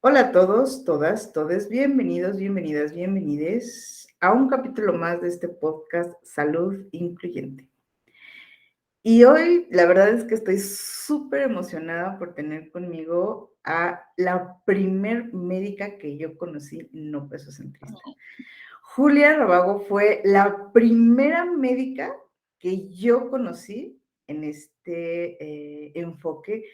Hola a todos, todas, todes, bienvenidos, bienvenidas, bienvenides a un capítulo más de este podcast Salud Incluyente. Y hoy la verdad es que estoy súper emocionada por tener conmigo a la primer médica que yo conocí no pesocentrista. Julia Rabago fue la primera médica que yo conocí en este enfoque.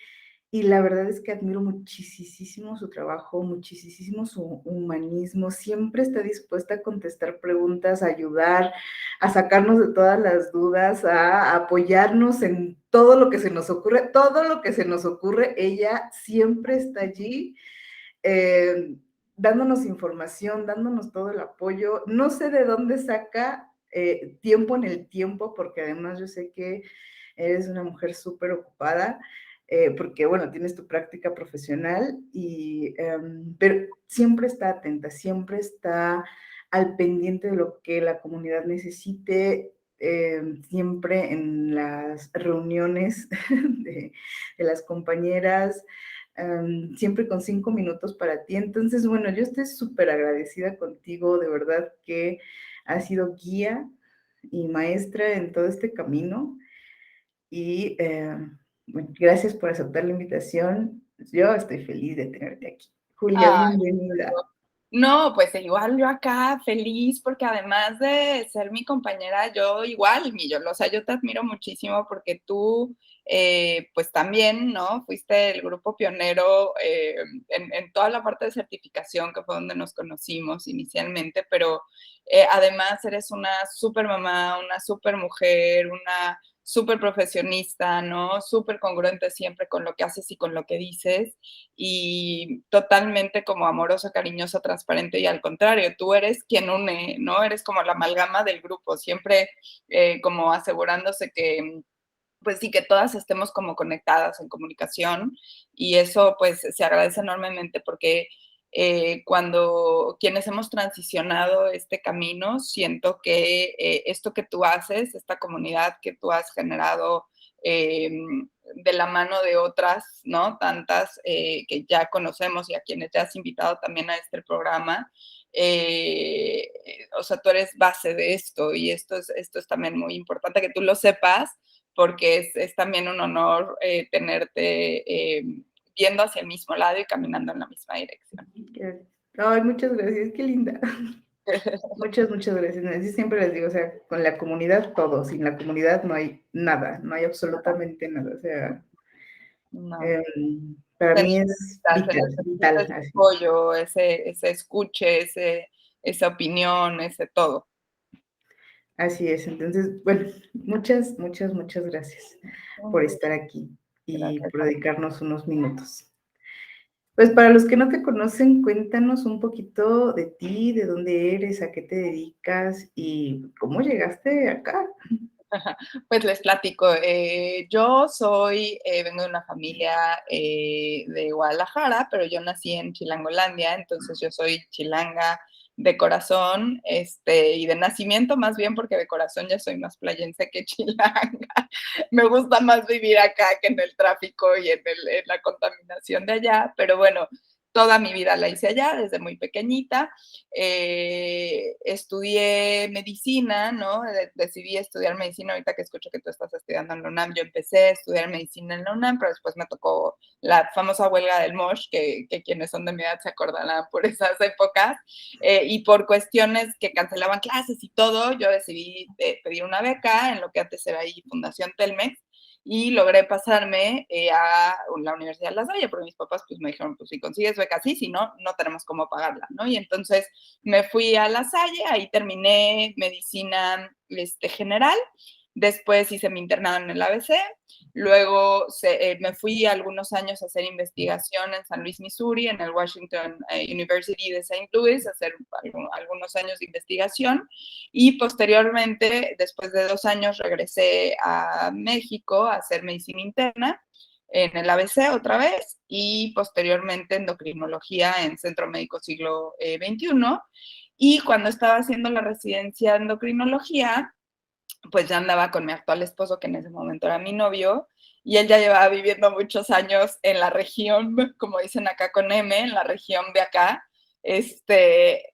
Y la verdad es que admiro muchísimo su trabajo, muchísimo su humanismo. Siempre está dispuesta a contestar preguntas, a ayudar, a sacarnos de todas las dudas, a apoyarnos en todo lo que se nos ocurre. Todo lo que se nos ocurre, ella siempre está allí, eh, dándonos información, dándonos todo el apoyo. No sé de dónde saca tiempo en el tiempo, porque además yo sé que eres una mujer súper ocupada, porque, bueno, tienes tu práctica profesional, pero siempre está atenta, siempre está al pendiente de lo que la comunidad necesite, siempre en las reuniones de las compañeras, siempre con 5 minutos para ti. Entonces, bueno, yo estoy súper agradecida contigo, de verdad que has sido guía y maestra en todo este camino. Y bueno, gracias por aceptar la invitación. Yo estoy feliz de tenerte aquí. Julia, Ay, bienvenida. no, pues igual yo acá feliz porque además de ser mi compañera, yo igual, o sea, yo te admiro muchísimo porque tú, pues también, ¿no? Fuiste el grupo pionero en toda la parte de certificación, que fue donde nos conocimos inicialmente, pero además eres una súper mamá, una súper mujer, una súper profesionista, ¿no? Súper congruente siempre con lo que haces y con lo que dices y totalmente como amorosa, cariñosa, transparente y al contrario, tú eres quien une, ¿no? Eres como la amalgama del grupo, siempre como asegurándose que pues sí, que todas estemos como conectadas en comunicación y eso pues se agradece enormemente porque cuando quienes hemos transicionado este camino, siento que esto que tú haces, esta comunidad que tú has generado eh, de la mano de otras, ¿no? Tantas que ya conocemos y a quienes ya has invitado también a este programa, o sea, tú eres base de esto y esto es también muy importante que tú lo sepas porque es también un honor tenerte viendo hacia el mismo lado y caminando en la misma dirección. Ay, muchas gracias, qué linda. Muchas gracias. Así siempre les digo, o sea, con la comunidad todo, sin la comunidad no hay nada, no hay absolutamente nada. O sea, No. para Se mí es vital, necesita vital, ese así. apoyo, ese escuche, esa opinión, ese todo. Así es. Entonces, bueno, muchas gracias por estar aquí y Gracias. por dedicarnos unos minutos. Pues para los que no te conocen, cuéntanos un poquito de ti, de dónde eres, a qué te dedicas y cómo llegaste acá. Pues les platico, yo soy, vengo de una familia de Guadalajara, pero yo nací en Chilangolandia, entonces yo soy chilanga de corazón, y de nacimiento más bien, porque de corazón ya soy más playense que chilanga. Me gusta más vivir acá que en el tráfico y en la contaminación de allá, pero bueno, toda mi vida la hice allá desde muy pequeñita. Estudié medicina, ¿no? Decidí estudiar medicina, ahorita que escucho que tú estás estudiando en la UNAM, yo empecé a estudiar medicina en la UNAM, pero después me tocó la famosa huelga del MOSH, que quienes son de mi edad se acordarán por esas épocas, y por cuestiones que cancelaban clases y todo, yo decidí pedir una beca en lo que antes era ahí Fundación Telmex, y logré pasarme a la Universidad de La Salle, porque mis papás pues me dijeron, pues si consigues beca sí, si no, no tenemos cómo pagarla, ¿no? Y entonces me fui a La Salle, ahí terminé medicina general, después hice mi internado en el ABC, luego me fui algunos años a hacer investigación en San Luis, Missouri, en el Washington University de St. Louis, a hacer algunos años de investigación y posteriormente, después de 2 años, regresé a México a hacer medicina interna en el ABC otra vez y posteriormente endocrinología en Centro Médico Siglo XXI. Y cuando estaba haciendo la residencia de endocrinología, pues ya andaba con mi actual esposo, que en ese momento era mi novio, y él ya llevaba viviendo muchos años en la región, como dicen acá con M, en la región de acá,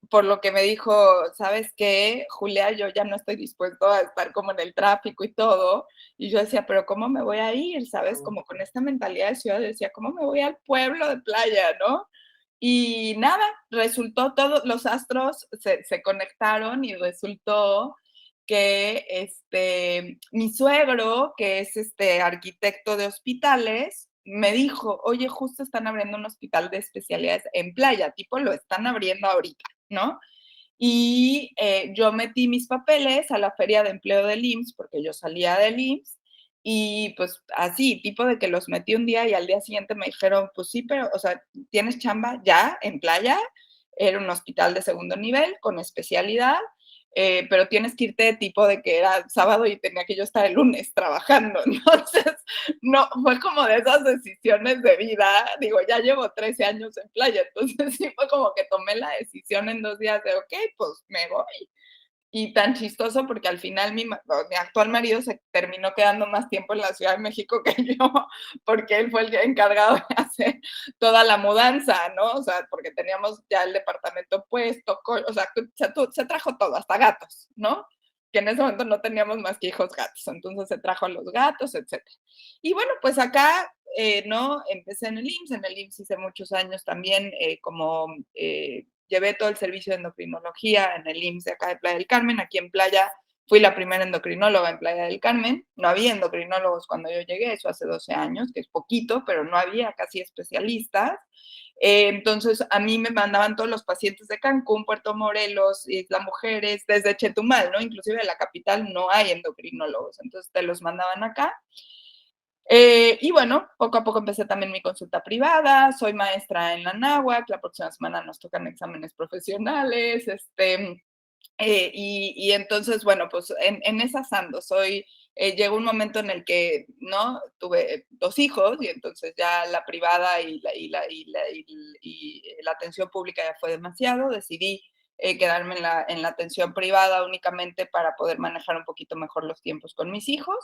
por lo que me dijo, ¿sabes qué, Julia? Yo ya no estoy dispuesto a estar como en el tráfico y todo. Y yo decía, pero ¿cómo me voy a ir? ¿Sabes? Como con esta mentalidad de ciudad, decía, ¿cómo me voy al pueblo de playa, no? Y nada, resultó, todos los astros se conectaron y resultó que mi suegro, que es arquitecto de hospitales, me dijo, oye, justo están abriendo un hospital de especialidades en playa, tipo lo están abriendo ahorita, ¿no? Y yo metí mis papeles a la feria de empleo del IMSS, porque yo salía del IMSS, y pues así, tipo de que los metí un día y al día siguiente me dijeron, pues sí, pero, o sea, ¿tienes chamba ya en playa? Era un hospital de segundo nivel con especialidad, pero tienes que irte de tipo de que era sábado y tenía que yo estar el lunes trabajando. Entonces, no, fue como de esas decisiones de vida. Digo, ya llevo 13 años en playa, entonces sí fue como que tomé la decisión en 2 días de, ok, pues me voy. Y tan chistoso porque al final mi actual marido se terminó quedando más tiempo en la Ciudad de México que yo, porque él fue el encargado de hacer toda la mudanza, ¿no? O sea, porque teníamos ya el departamento puesto, o sea, se trajo todo, hasta gatos, ¿no? Que en ese momento no teníamos más que hijos gatos, entonces se trajo a los gatos, etc. Y bueno, pues acá, ¿no? Empecé en el IMSS hice muchos años también llevé todo el servicio de endocrinología en el IMSS de acá de Playa del Carmen. Aquí en Playa fui la primera endocrinóloga en Playa del Carmen. No había endocrinólogos cuando yo llegué, eso hace 12 años, que es poquito, pero no había casi especialistas. Entonces, a mí me mandaban todos los pacientes de Cancún, Puerto Morelos, Isla Mujeres, desde Chetumal, ¿no? Inclusive en la capital no hay endocrinólogos, entonces te los mandaban acá. Y bueno, poco a poco empecé también mi consulta privada, soy maestra en la náhuatl, la próxima semana nos tocan exámenes profesionales, y entonces, bueno, pues en esas ando, llegó un momento en el que, ¿no? Tuve 2 hijos y entonces ya la privada y la atención pública ya fue demasiado, decidí quedarme en la atención privada únicamente para poder manejar un poquito mejor los tiempos con mis hijos.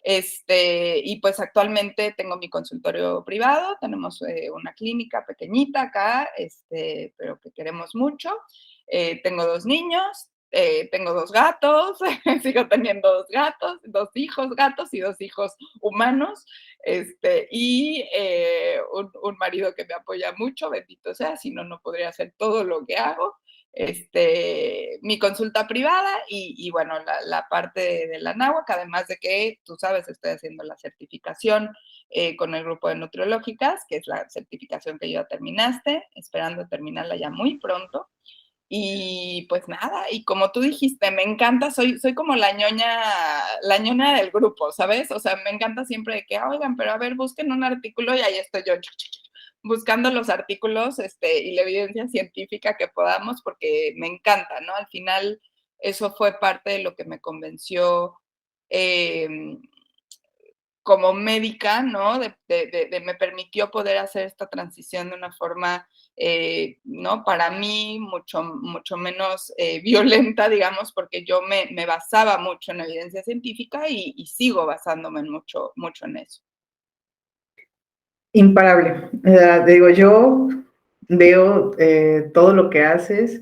Y pues actualmente tengo mi consultorio privado, tenemos una clínica pequeñita acá, pero que queremos mucho. Tengo 2 niños, tengo 2 gatos, sigo teniendo 2 gatos, 2 hijos gatos y 2 hijos humanos, y un marido que me apoya mucho, bendito sea, si no, no podría hacer todo lo que hago. Mi consulta privada y bueno, la parte de la náhuatl, además de que, tú sabes, estoy haciendo la certificación con el grupo de nutriológicas, que es la certificación que ya terminaste, esperando terminarla ya muy pronto. Y pues nada, y como tú dijiste, me encanta, soy como la ñoña del grupo, ¿sabes? O sea, me encanta siempre de que, oigan, pero a ver, busquen un artículo y ahí estoy yo buscando los artículos y la evidencia científica que podamos, porque me encanta, ¿no? Al final, eso fue parte de lo que me convenció eh, como médica, ¿no? Me permitió poder hacer esta transición de una forma, ¿no? Para mí, mucho, mucho menos violenta, digamos, porque yo me basaba mucho en evidencia científica y sigo basándome en mucho, mucho en eso. Imparable. Te digo, yo veo todo lo que haces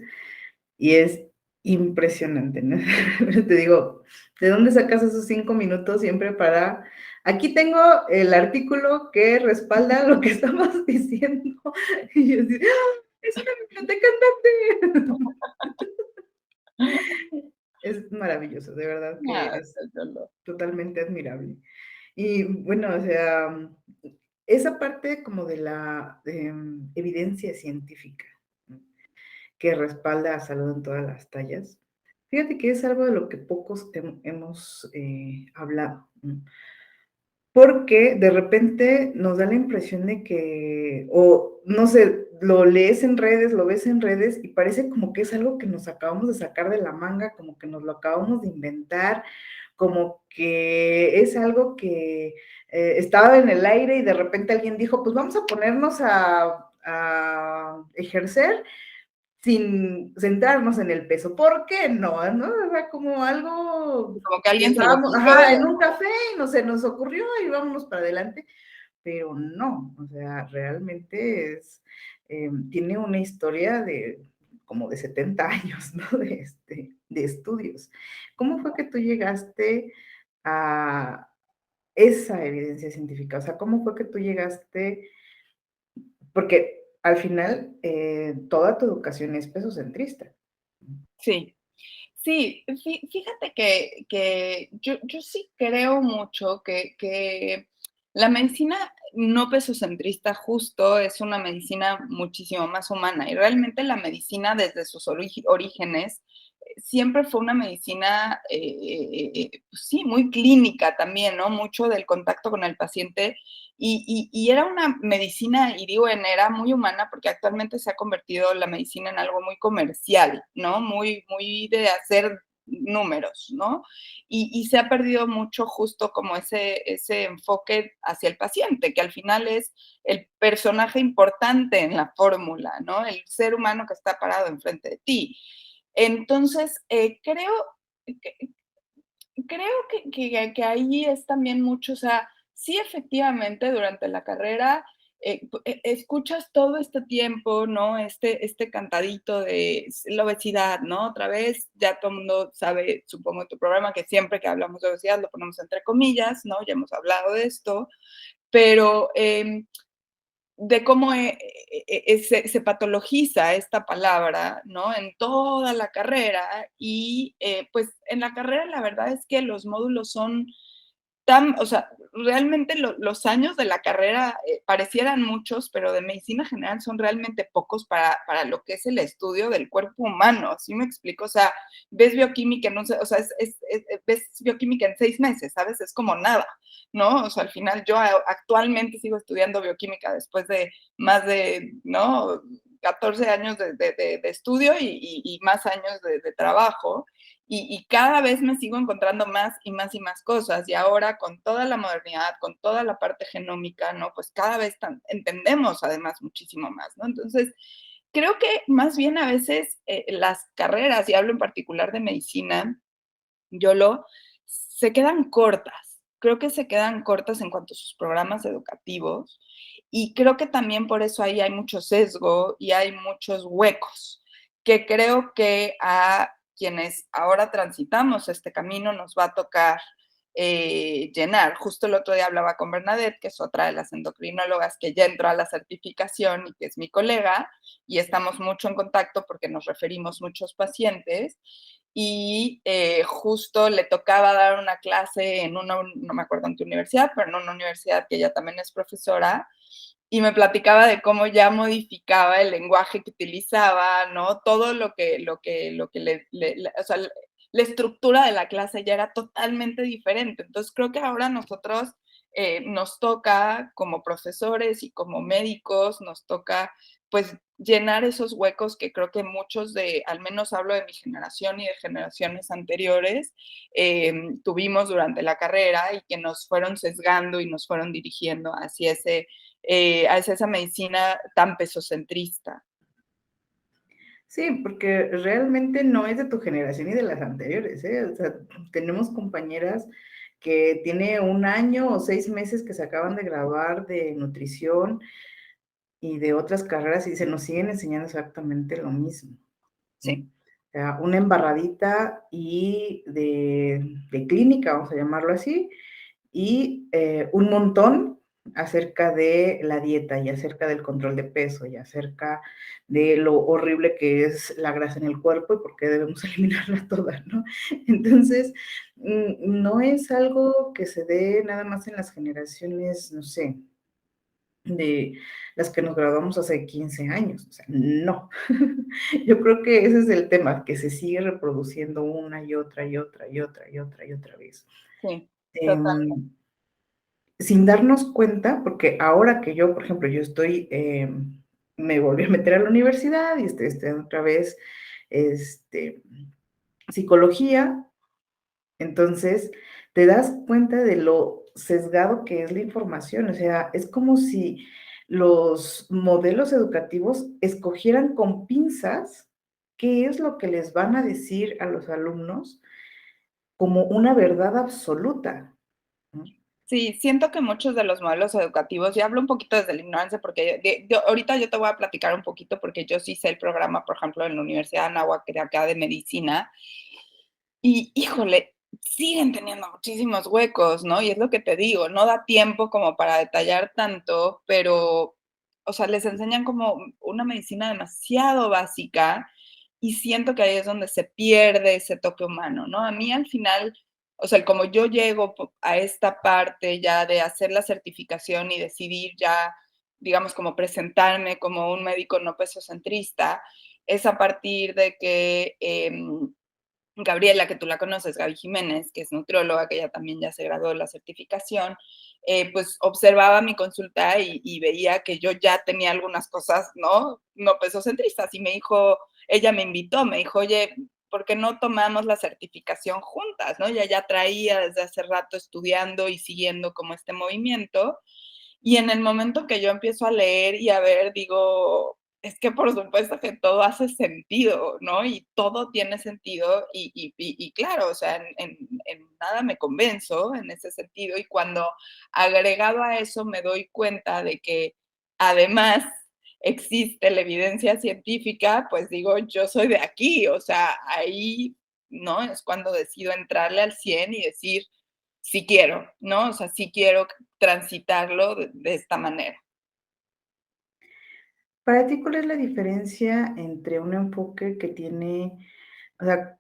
y es impresionante, ¿no? Te digo, ¿de dónde sacas esos 5 minutos siempre para... Aquí tengo el artículo que respalda lo que estamos diciendo. Y yo así, ¡ah! Es una biblioteca andante. Es maravilloso, de verdad que es totalmente admirable. Y bueno, o sea, esa parte como de la evidencia científica, ¿no? Que respalda a salud en todas las tallas. Fíjate que es algo de lo que pocos hemos hablado, ¿no? Porque de repente nos da la impresión de que, o no sé, lo lees en redes, lo ves en redes y parece como que es algo que nos acabamos de sacar de la manga, como que nos lo acabamos de inventar, como que es algo que estaba en el aire y de repente alguien dijo, pues vamos a ponernos a ejercer. sin centrarnos en el peso. ¿Por qué no? ¿No? O sea, como algo Como que alguien que se le estábamos, ocurrió. en un café y no se nos ocurrió y vámonos para adelante, pero no, o sea, realmente tiene una historia de como de 70 años, ¿no? De estudios. ¿Cómo fue que tú llegaste a esa evidencia científica? O sea, ¿cómo fue que tú llegaste? Porque al final toda tu educación es pesocentrista. Sí. Sí, fíjate que yo sí creo mucho que la medicina no pesocentrista justo es una medicina muchísimo más humana y realmente la medicina desde sus orígenes siempre fue una medicina, pues sí, muy clínica también, ¿no? Mucho del contacto con el paciente y era una medicina, y digo en era muy humana porque actualmente se ha convertido la medicina en algo muy comercial, ¿no? Muy de hacer números, ¿no? Y se ha perdido mucho justo como ese enfoque hacia el paciente, que al final es el personaje importante en la fórmula, ¿no? El ser humano que está parado enfrente de ti. Entonces, que, creo que ahí es también mucho, o sea, sí, efectivamente, durante la carrera escuchas todo este tiempo, ¿no? Este cantadito de la obesidad, ¿no? Otra vez, ya todo el mundo sabe, supongo, en tu programa, que siempre que hablamos de obesidad lo ponemos entre comillas, ¿no? Ya hemos hablado de esto, pero de cómo se patologiza esta palabra, ¿no? En toda la carrera y pues en la carrera la verdad es que los módulos son o sea, realmente los años de la carrera parecieran muchos, pero de medicina general son realmente pocos para lo que es el estudio del cuerpo humano, ¿sí me explico? O sea, ves bioquímica en o sea, ves bioquímica en 6 meses, ¿sabes? Es como nada, ¿no? O sea, al final yo actualmente sigo estudiando bioquímica después de más de, ¿no? 14 años de estudio y más años de trabajo y cada vez me sigo encontrando más y más y más cosas. Y ahora con toda la modernidad, con toda la parte genómica, ¿no? Pues cada vez entendemos además muchísimo más, ¿no? Entonces, creo que más bien a veces las carreras, y hablo en particular de medicina, se quedan cortas. Creo que se quedan cortas en cuanto a sus programas educativos y creo que también por eso ahí hay mucho sesgo y hay muchos huecos que creo que a quienes ahora transitamos este camino nos va a tocar llenar. Justo el otro día hablaba con Bernadette, que es otra de las endocrinólogas que ya entró a la certificación y que es mi colega, y estamos mucho en contacto porque nos referimos muchos pacientes y justo le tocaba dar una clase en una, no me acuerdo en qué universidad, pero en una universidad que ella también es profesora, y me platicaba de cómo ya modificaba el lenguaje que utilizaba, ¿no? Todo lo que o sea, la estructura de la clase ya era totalmente diferente. Entonces creo que ahora nosotros nos toca como profesores y como médicos, nos toca pues llenar esos huecos que creo que muchos al menos hablo de mi generación y de generaciones anteriores, tuvimos durante la carrera y que nos fueron sesgando y nos fueron dirigiendo hacia esa medicina tan pesocentrista. Sí, porque realmente no es de tu generación y de las anteriores, ¿eh? O sea, tenemos compañeras que tiene 1 año o 6 meses que se acaban de graduar de nutrición y de otras carreras y se nos siguen enseñando exactamente lo mismo, ¿no? Sí. O sea, una embarradita y de clínica, vamos a llamarlo así, y un montón acerca de la dieta y acerca del control de peso y acerca de lo horrible que es la grasa en el cuerpo y por qué debemos eliminarla toda, ¿no? Entonces, no es algo que se dé nada más en las generaciones, no sé, de las que nos graduamos hace 15 años, o sea, no. Yo creo que ese es el tema, que se sigue reproduciendo una y otra y otra y otra y otra y otra vez. Sí, totalmente. Em, Sin darnos cuenta, porque ahora que yo, por ejemplo, me volví a meter a la universidad y estoy estudiando otra vez este, psicología, entonces te das cuenta de lo sesgado que es la información, o sea, es como si los modelos educativos escogieran con pinzas qué es lo que les van a decir a los alumnos como una verdad absoluta, ¿no? Sí, siento que muchos de los modelos educativos, y hablo un poquito desde la ignorancia, porque ahorita yo te voy a platicar un poquito, porque yo sí sé el programa, por ejemplo, en la Universidad de Anáhuac, de acá de medicina, y híjole, siguen teniendo muchísimos huecos, ¿no? Y es lo que te digo, no da tiempo como para detallar tanto, pero, o sea, les enseñan como una medicina demasiado básica y siento que ahí es donde se pierde ese toque humano, ¿no? A mí al final, o sea, como yo llego a esta parte ya de hacer la certificación y decidir ya, digamos, como presentarme como un médico no pesocentrista, es a partir de que Gabriela, que tú la conoces, Gaby Jiménez, que es nutrióloga, que ella también ya se graduó de la certificación, pues observaba mi consulta y veía que yo ya tenía algunas cosas, ¿no? No pesocentristas. Y me dijo, ella me invitó, me dijo, oye, ¿por qué no tomamos la certificación juntas? ¿No? Ella ya traía desde hace rato estudiando y siguiendo como este movimiento. Y en el momento que yo empiezo a leer y a ver, digo, es que por supuesto que todo hace sentido, ¿no? Y todo tiene sentido y claro, o sea, en nada me convenzo en ese sentido. Y cuando agregado a eso me doy cuenta de que además existe la evidencia científica, pues digo, yo soy de aquí, o sea, ahí, ¿no? Es cuando decido entrarle al 100 y decir, sí quiero, ¿no? O sea, sí quiero transitarlo de esta manera. Para ti, ¿cuál es la diferencia entre un enfoque que tiene, o sea,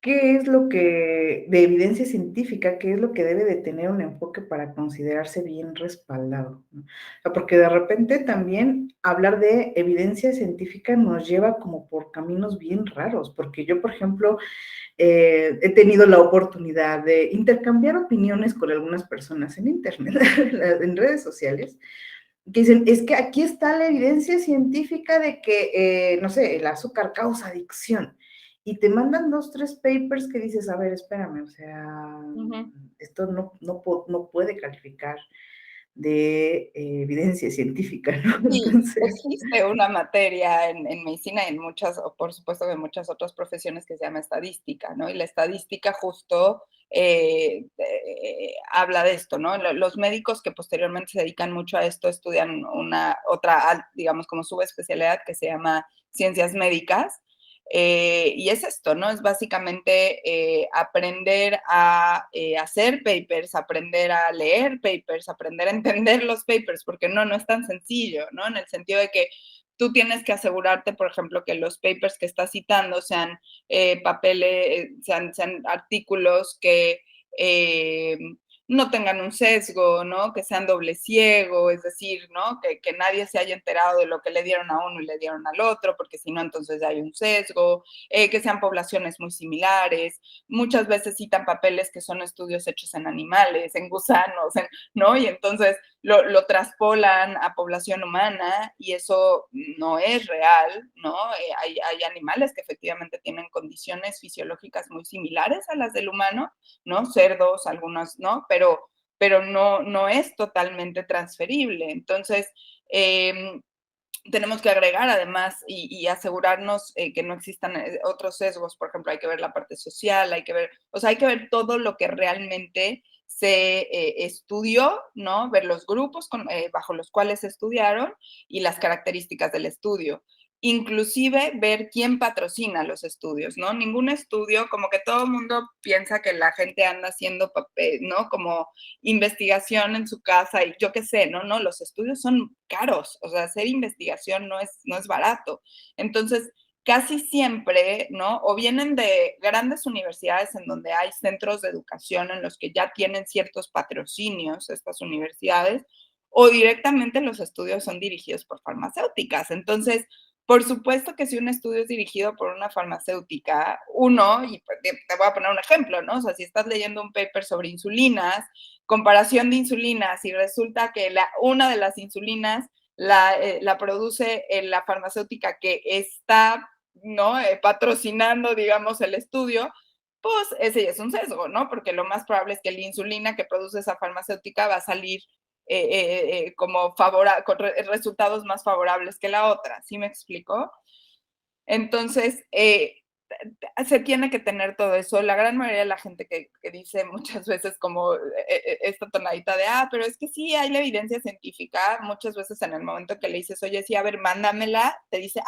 qué es lo que, de evidencia científica, qué es lo que debe de tener un enfoque para considerarse bien respaldado? ¿No? O sea, porque de repente también hablar de evidencia científica nos lleva como por caminos bien raros, porque yo, por ejemplo, he tenido la oportunidad de intercambiar opiniones con algunas personas en internet, en redes sociales, que dicen, es que aquí está la evidencia científica de que, no sé, el azúcar causa adicción. Y te mandan 2, 3 papers que dices, a ver, espérame, o sea, Ujú. esto no puede calificar de evidencia científica, ¿no? Sí, Entonces, existe una materia en medicina y en muchas, o por supuesto, en muchas otras profesiones que se llama estadística, ¿no? Y la estadística justo habla de esto, ¿no? Los médicos que posteriormente se dedican mucho a esto estudian una otra, digamos, como subespecialidad que se llama ciencias médicas. Y es esto, ¿no? Es básicamente aprender a hacer papers, aprender a leer papers, aprender a entender los papers, porque no es tan sencillo, ¿no? En el sentido de que tú tienes que asegurarte, por ejemplo, que los papers que estás citando sean papeles, sean artículos que no tengan un sesgo, ¿no? Que sean doble ciego, es decir, ¿no? Que nadie se haya enterado de lo que le dieron a uno y le dieron al otro, porque si no, entonces ya hay un sesgo, que sean poblaciones muy similares. Muchas veces citan papeles que son estudios hechos en animales, en gusanos, ¿no? Y entonces lo traspolan a población humana y eso no es real, ¿no? Hay animales que efectivamente tienen condiciones fisiológicas muy similares a las del humano, ¿no? Cerdos, algunos, ¿no? Pero no es totalmente transferible. Entonces, tenemos que agregar además y asegurarnos que no existan otros sesgos. Por ejemplo, hay que ver la parte social, hay que ver, o sea, hay que ver todo lo que realmente se estudió, ¿no? Ver los grupos bajo los cuales se estudiaron y las características del estudio. Inclusive ver quién patrocina los estudios, ¿no? Ningún estudio, como que todo el mundo piensa que la gente anda haciendo papel, ¿no? Como investigación en su casa y yo qué sé, ¿no? Los estudios son caros, o sea, hacer investigación no es barato. Entonces, casi siempre, ¿no? O vienen de grandes universidades en donde hay centros de educación en los que ya tienen ciertos patrocinios estas universidades, o directamente los estudios son dirigidos por farmacéuticas. Entonces, por supuesto que si un estudio es dirigido por una farmacéutica, uno, y te voy a poner un ejemplo, ¿no? O sea, si estás leyendo un paper sobre insulinas, comparación de insulinas, y resulta que una de las insulinas la produce la farmacéutica que está, ¿no? Patrocinando, digamos, el estudio, pues ese ya es un sesgo, ¿no? Porque lo más probable es que la insulina que produce esa farmacéutica va a salir como con resultados más favorables que la otra, ¿sí me explico? Entonces, se tiene que tener todo eso. La gran mayoría de la gente que dice muchas veces como esta tonadita de, pero es que sí, hay la evidencia científica, muchas veces en el momento que le dices, oye, sí, a ver, mándamela, te dice,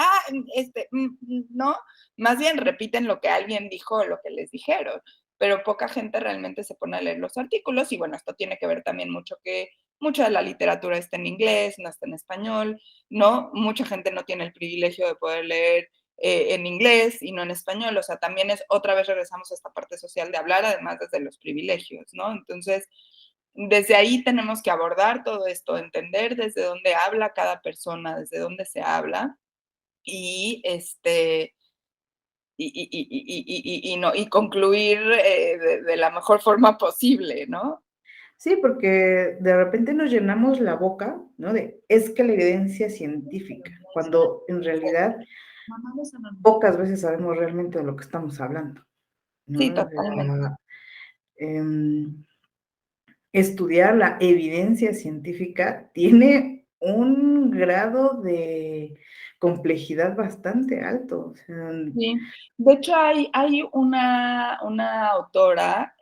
no, más bien repiten lo que alguien dijo o lo que les dijeron, pero poca gente realmente se pone a leer los artículos y bueno, esto tiene que ver también mucho que mucha de la literatura está en inglés, no está en español, ¿no? Mucha gente no tiene el privilegio de poder leer en inglés y no en español, o sea, también es, otra vez regresamos a esta parte social de hablar, además desde los privilegios, ¿no? Entonces, desde ahí tenemos que abordar todo esto, entender desde dónde habla cada persona, desde dónde se habla y, y concluir de la mejor forma posible, ¿no? Sí, porque de repente nos llenamos la boca, ¿no? De, es que la evidencia científica, cuando en realidad pocas veces sabemos realmente de lo que estamos hablando, Sí, ¿no? O totalmente. sea, em, estudiar la evidencia científica tiene un grado de complejidad bastante alto. O sea, Sí. De hecho, hay una autora,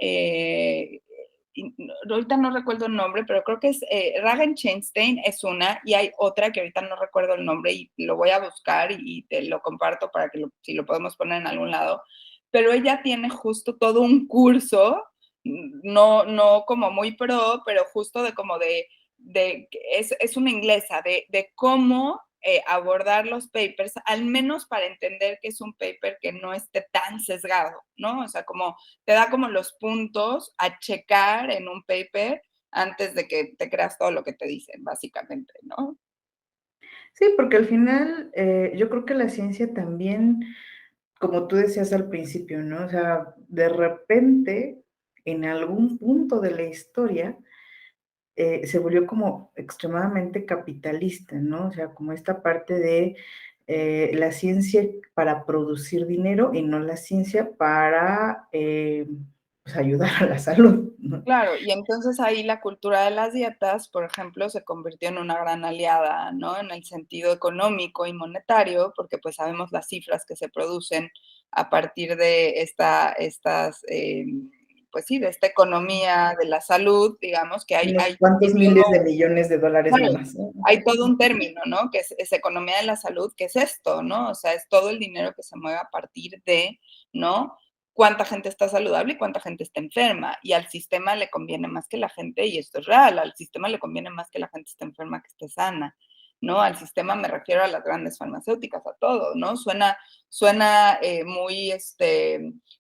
ahorita no recuerdo el nombre, pero creo que es Ragen Chastain es una, y hay otra que ahorita no recuerdo el nombre y lo voy a buscar y te lo comparto para que si lo podemos poner en algún lado. Pero ella tiene justo todo un curso, no como muy pro, pero justo de como es una inglesa, de cómo abordar los papers, al menos para entender que es un paper que no esté tan sesgado, ¿no? O sea, como te da como los puntos a checar en un paper antes de que te creas todo lo que te dicen, básicamente, ¿no? sí, porque al final yo creo que la ciencia también, como tú decías al principio, ¿no? O sea, de repente, en algún punto de la historia, se volvió como extremadamente capitalista, ¿no? O sea, como esta parte de la ciencia para producir dinero y no la ciencia para pues, ayudar a la salud, ¿no? Claro, y entonces ahí la cultura de las dietas, por ejemplo, se convirtió en una gran aliada, ¿no? En el sentido económico y monetario, porque pues sabemos las cifras que se producen a partir de pues sí, de esta economía de la salud, digamos, que Unos hay cuantos miles de todo, millones de dólares claro, nomás, ¿no? hay todo un término, ¿no? Que es economía de la salud, que es esto, ¿no? O sea, es todo el dinero que se mueve a partir de, ¿no? Cuánta gente está saludable y cuánta gente está enferma. Y al sistema le conviene más que la gente, y esto es real, al sistema le conviene más que la gente esté enferma que esté sana, ¿no? Al sistema me refiero a las grandes farmacéuticas, a todo, ¿no? Suena muy,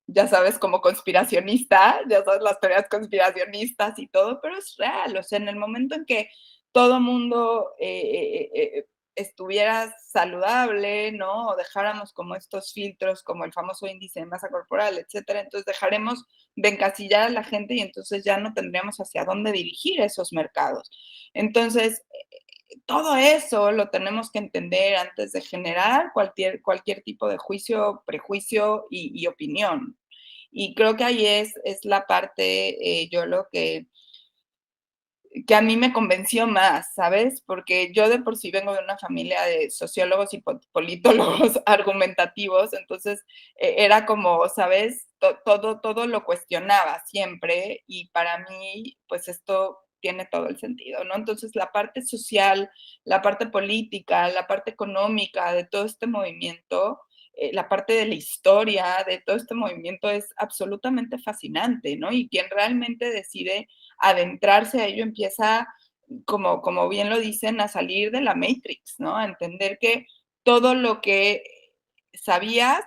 ya sabes, como conspiracionista, ya sabes, las teorías conspiracionistas y todo, pero es real, o sea, en el momento en que todo mundo estuviera saludable, ¿no? O dejáramos como estos filtros, como el famoso índice de masa corporal, etcétera. Entonces dejaremos de encasillar a la gente y entonces ya no tendríamos hacia dónde dirigir esos mercados. Entonces, todo eso lo tenemos que entender antes de generar cualquier tipo de juicio, prejuicio y opinión. Y creo que ahí es la parte, yo lo que a mí me convenció más, ¿sabes? Porque yo de por sí vengo de una familia de sociólogos y politólogos argumentativos, entonces era como, ¿sabes? Todo lo cuestionaba siempre y para mí, pues esto tiene todo el sentido, ¿no? Entonces la parte social, la parte política, la parte económica de todo este movimiento, la parte de la historia de todo este movimiento es absolutamente fascinante, ¿no? Y quien realmente decide adentrarse a ello empieza, como bien lo dicen, a salir de la Matrix, ¿no? A entender que todo lo que sabías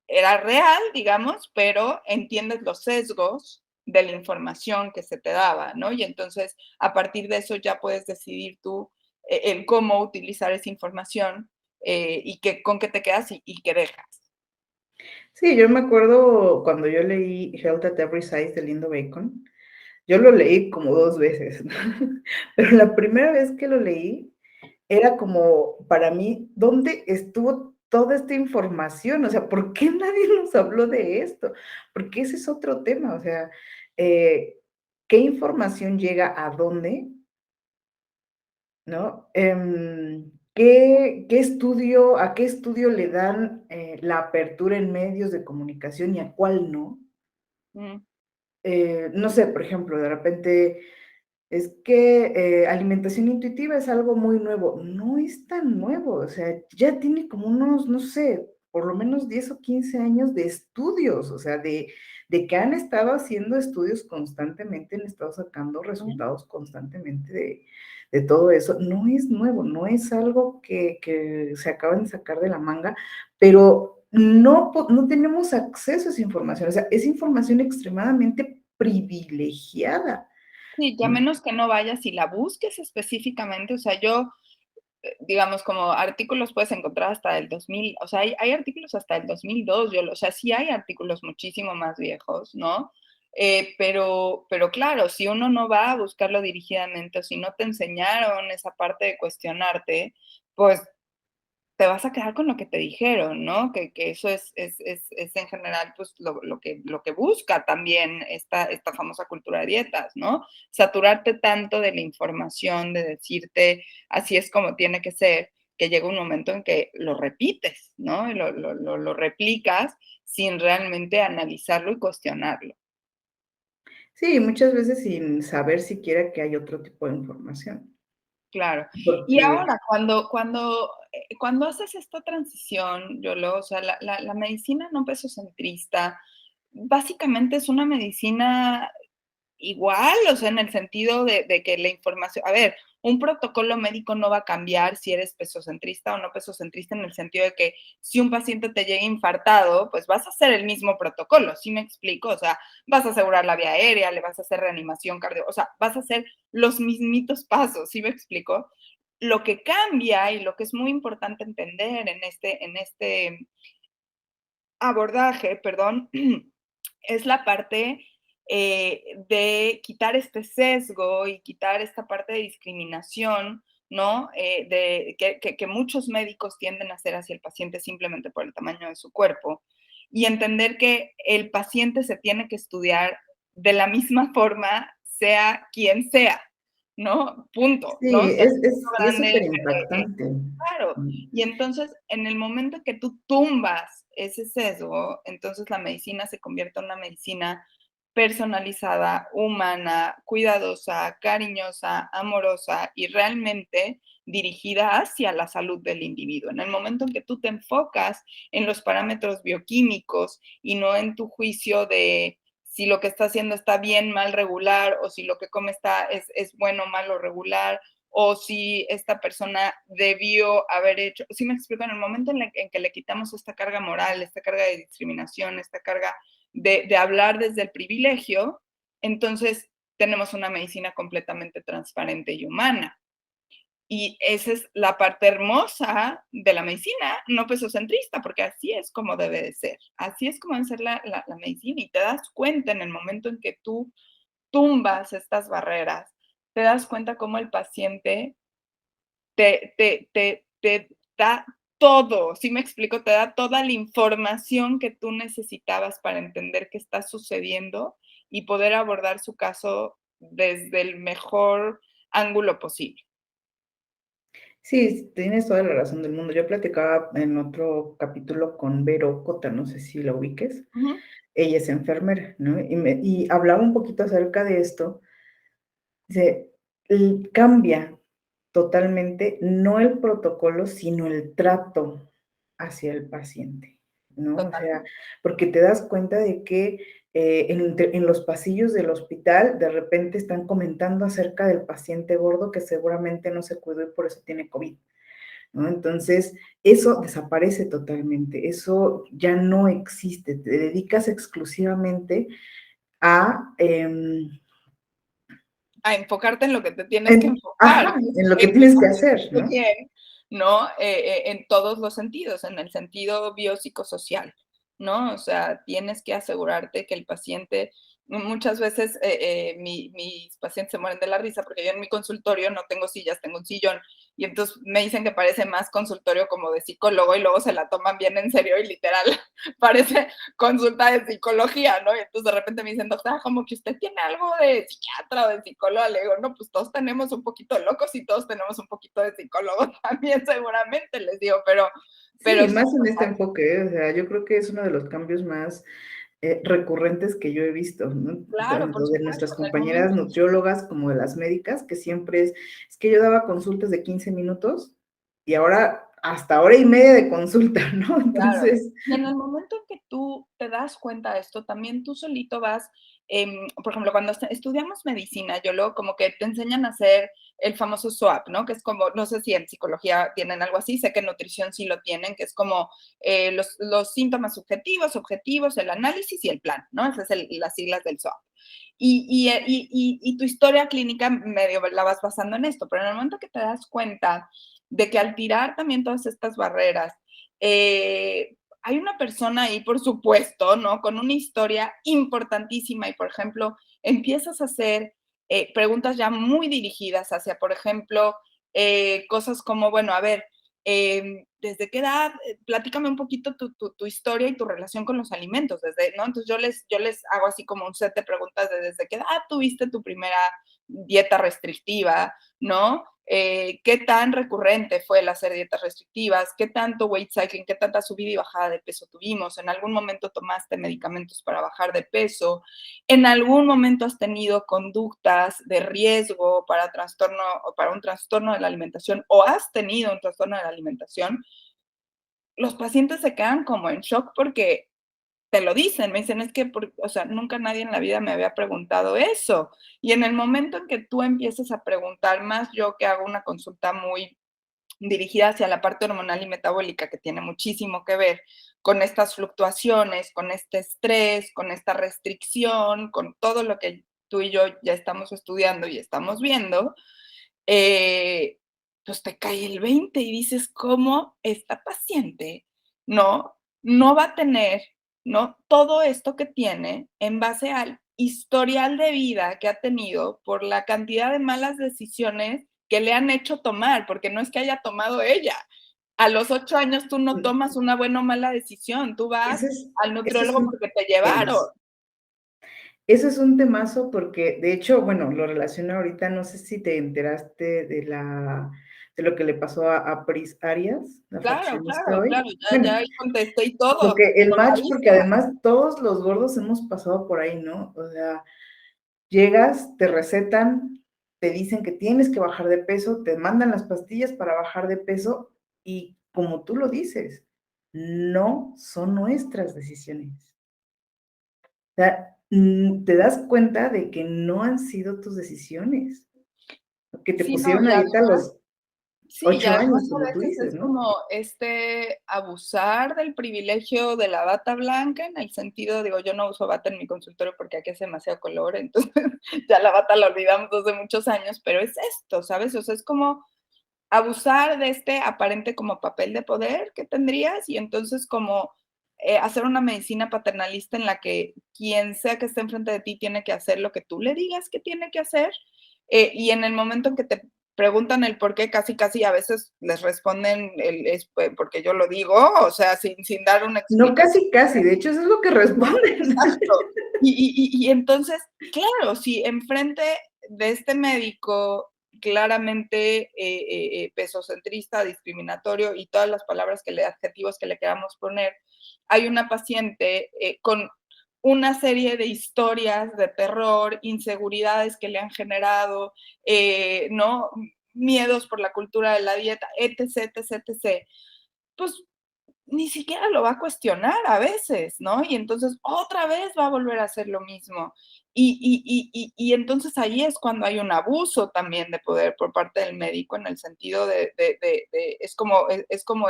era real, digamos, pero entiendes los sesgos de la información que se te daba, ¿no? Y entonces, a partir de eso ya puedes decidir tú el cómo utilizar esa información y con qué te quedas y qué dejas. Sí, yo me acuerdo cuando yo leí Health at Every Size de Lindo Bacon, yo lo leí como 2 veces, ¿no? Pero la primera vez que lo leí, era como, para mí, ¿dónde estuvo toda esta información? O sea, ¿por qué nadie nos habló de esto? Porque ese es otro tema, o sea, eh, ¿qué información llega a dónde? ¿No? a qué estudio le dan la apertura en medios de comunicación y a cuál no. Mm. No sé, por ejemplo, de repente es que alimentación intuitiva es algo muy nuevo. No es tan nuevo, o sea, ya tiene como unos, no sé, por lo menos 10 o 15 años de estudios, o sea, de que han estado haciendo estudios constantemente, han estado sacando resultados constantemente de todo eso. No es nuevo, no es algo que se acaban de sacar de la manga, pero no tenemos acceso a esa información, o sea, es información extremadamente privilegiada. Sí, ya ¿No? menos que no vayas y la busques específicamente, o sea, yo, digamos, como artículos puedes encontrar hasta el 2000, o sea, hay artículos hasta el 2002, o sea, sí hay artículos muchísimo más viejos, ¿no? Pero claro, si uno no va a buscarlo dirigidamente o si no te enseñaron esa parte de cuestionarte, pues te vas a quedar con lo que te dijeron, ¿no? Que eso es en general pues lo que busca también esta famosa cultura de dietas, ¿no? Saturarte tanto de la información, de decirte así es como tiene que ser, que llega un momento en que lo repites, ¿no? Y lo replicas sin realmente analizarlo y cuestionarlo. Sí, muchas veces sin saber siquiera que hay otro tipo de información. Claro. Y Porque ahora, cuando haces esta transición, Yolo, o sea, la medicina no pesocentrista, básicamente es una medicina igual, o sea, en el sentido de que la información, a ver, un protocolo médico no va a cambiar si eres pesocentrista o no pesocentrista en el sentido de que si un paciente te llega infartado, pues vas a hacer el mismo protocolo, ¿sí me explico? O sea, vas a asegurar la vía aérea, le vas a hacer reanimación cardio, o sea, vas a hacer los mismitos pasos, ¿sí me explico? Lo que cambia y lo que es muy importante entender en este abordaje, perdón, es la parte de quitar este sesgo y quitar esta parte de discriminación, ¿no? Que muchos médicos tienden a hacer hacia el paciente simplemente por el tamaño de su cuerpo y entender que el paciente se tiene que estudiar de la misma forma, sea quien sea, ¿no? Punto, ¿no? sí, Sea y es grande, súper impactante. claro. Y entonces, en el momento que tú tumbas ese sesgo, entonces la medicina se convierte en una medicina personalizada, humana, cuidadosa, cariñosa, amorosa y realmente dirigida hacia la salud del individuo. En el momento en que tú te enfocas en los parámetros bioquímicos y no en tu juicio de si lo que está haciendo está bien, mal, regular, o si lo que come es bueno, malo, regular, o si esta persona debió haber hecho, sí me explico, en el momento en que le quitamos esta carga moral, esta carga de discriminación, esta carga de hablar desde el privilegio, entonces tenemos una medicina completamente transparente y humana. Y esa es la parte hermosa de la medicina no pesocentrista, porque así es como debe de ser. Así es como debe ser la medicina. Y te das cuenta en el momento en que tú tumbas estas barreras, te das cuenta cómo el paciente te da todo, ¿sí me explico? Te da toda la información que tú necesitabas para entender qué está sucediendo y poder abordar su caso desde el mejor ángulo posible. Sí, tienes toda la razón del mundo. Yo platicaba en otro capítulo con Vero Cota, no sé si la ubiques. Ujú. Ella es enfermera, ¿no? Y hablaba un poquito acerca de esto. Dice, cambia totalmente, no el protocolo, sino el trato hacia el paciente, ¿no? O sea, Totalmente. porque te das cuenta de que en los pasillos del hospital de repente están comentando acerca del paciente gordo que seguramente no se cuidó y por eso tiene COVID, ¿no? Entonces, eso desaparece totalmente, eso ya no existe, te dedicas exclusivamente a... A enfocarte en lo que te tienes que enfocar, ajá, en lo que en que tienes que hacer, esté ¿no? bien, ¿no? En todos los sentidos, en el sentido biopsicosocial, ¿no? O sea, tienes que asegurarte que el paciente, muchas veces mis pacientes se mueren de la risa porque yo en mi consultorio no tengo sillas, tengo un sillón. Y entonces me dicen que parece más consultorio como de psicólogo y luego se la toman bien en serio y literal parece consulta de psicología, ¿no? Y entonces de repente me dicen, doctora, como que usted tiene algo de psiquiatra o de psicólogo. Le digo, no, pues todos tenemos un poquito de locos y todos tenemos un poquito de psicólogo también seguramente, les digo, Sí, pero sí, más en este enfoque, o sea, yo creo que es uno de los cambios más recurrentes que yo he visto, ¿no? claro, por Tanto de supuesto, nuestras en el compañeras momento. nutriólogas como de las médicas, que siempre es que yo daba consultas de 15 minutos y ahora hasta hora y media de consulta, ¿no? Claro. Entonces, Y en el momento en que tú te das cuenta de esto, también tú solito vas, por ejemplo, cuando estudiamos medicina, yo luego como que te enseñan a hacer el famoso SWOT, ¿no? Que es como, no sé si en psicología tienen algo así, sé que en nutrición sí lo tienen, que es como los síntomas subjetivos, objetivos, el análisis y el plan, ¿no? Esas son las siglas del SWOT. Y tu historia clínica medio la vas basando en esto, pero en el momento que te das cuenta de que al tirar también todas estas barreras, hay una persona ahí, por supuesto, ¿no? Con una historia importantísima y, por ejemplo, empiezas a hacer preguntas ya muy dirigidas hacia, por ejemplo, cosas como, bueno, a ver, ¿desde qué edad? Platícame un poquito tu historia y tu relación con los alimentos, ¿no? Entonces yo les hago así como un set de preguntas de desde qué edad tuviste tu primera dieta restrictiva, ¿no? ¿Qué tan recurrente fue el hacer dietas restrictivas? ¿Qué tanto weight cycling? ¿Qué tanta subida y bajada de peso tuvimos? ¿En algún momento tomaste medicamentos para bajar de peso? ¿En algún momento has tenido conductas de riesgo para trastorno o para un trastorno de la alimentación o has tenido un trastorno de la alimentación? Los pacientes se quedan como en shock porque te lo dicen, me dicen, es que, o sea, nunca nadie en la vida me había preguntado eso. Y en el momento en que tú empieces a preguntar, más yo que hago una consulta muy dirigida hacia la parte hormonal y metabólica, que tiene muchísimo que ver con estas fluctuaciones, con este estrés, con esta restricción, con todo lo que tú y yo ya estamos estudiando y estamos viendo, eh, pues te cae el 20 y dices, ¿cómo esta paciente no va a tener, ¿no? Todo esto que tiene en base al historial de vida que ha tenido por la cantidad de malas decisiones que le han hecho tomar, porque no es que haya tomado ella. A los 8 años tú no tomas una buena o mala decisión, tú vas al ese es nutriólogo un porque te llevaron. temazo. Ese es un temazo porque, de hecho, bueno, lo relaciono ahorita, no sé si te enteraste de lo que le pasó a Pris Arias, la Claro, faccionista claro, hoy. claro, ya Bueno, ahí contesté y lo todo, que el match, porque enojadísima. además todos los gordos hemos pasado por ahí, ¿no? O sea, llegas, te recetan, te dicen que tienes que bajar de peso, te mandan las pastillas para bajar de peso y como tú lo dices, no son nuestras decisiones. O sea, te das cuenta de que no han sido tus decisiones, que te Sí, no, pusieron y a dieta a además los sí, y 8 además años, a como tú veces dices, es ¿no? como, abusar del privilegio de la bata blanca, en el sentido, digo, yo no uso bata en mi consultorio porque aquí hace demasiado color, entonces ya la bata la olvidamos desde muchos años, pero es esto, ¿sabes? O sea, es como abusar de este aparente como papel de poder que tendrías y entonces como hacer una medicina paternalista en la que quien sea que esté enfrente de ti tiene que hacer lo que tú le digas que tiene que hacer y en el momento en que te preguntan el por qué, casi casi a veces les responden porque yo lo digo, o sea, sin dar una No, explicación. casi, casi, de hecho, eso es lo que responden. Exacto. Y entonces, claro, si enfrente de este médico claramente pesocentrista, discriminatorio y todas las palabras adjetivos que le queramos poner, hay una paciente con una serie de historias de terror, inseguridades que le han generado, ¿no? Miedos por la cultura de la dieta, etc., etc., etc., pues ni siquiera lo va a cuestionar a veces, ¿no? Y entonces otra vez va a volver a hacer lo mismo. Y entonces ahí es cuando hay un abuso también de poder por parte del médico en el sentido es como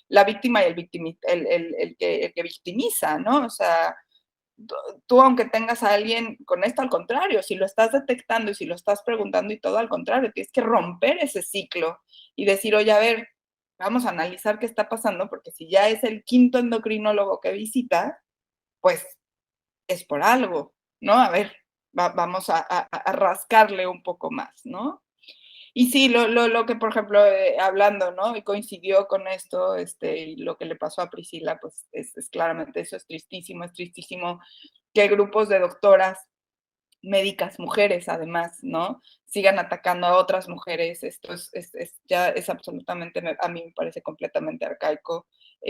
la víctima y el que victimiza, ¿no? O sea, tú aunque tengas a alguien con esto, al contrario, si lo estás detectando y si lo estás preguntando y todo, al contrario, tienes que romper ese ciclo y decir, oye, a ver, vamos a analizar qué está pasando, porque si ya es el quinto endocrinólogo que visita, pues es por algo, ¿no? A ver, vamos a rascarle un poco más, ¿no? Y sí, lo que, por ejemplo, hablando, ¿no? Y coincidió con esto, y lo que le pasó a Priscila, pues es claramente eso, es tristísimo que grupos de doctoras médicas, mujeres además, ¿no? Sigan atacando a otras mujeres. Esto ya es absolutamente, a mí me parece completamente arcaico,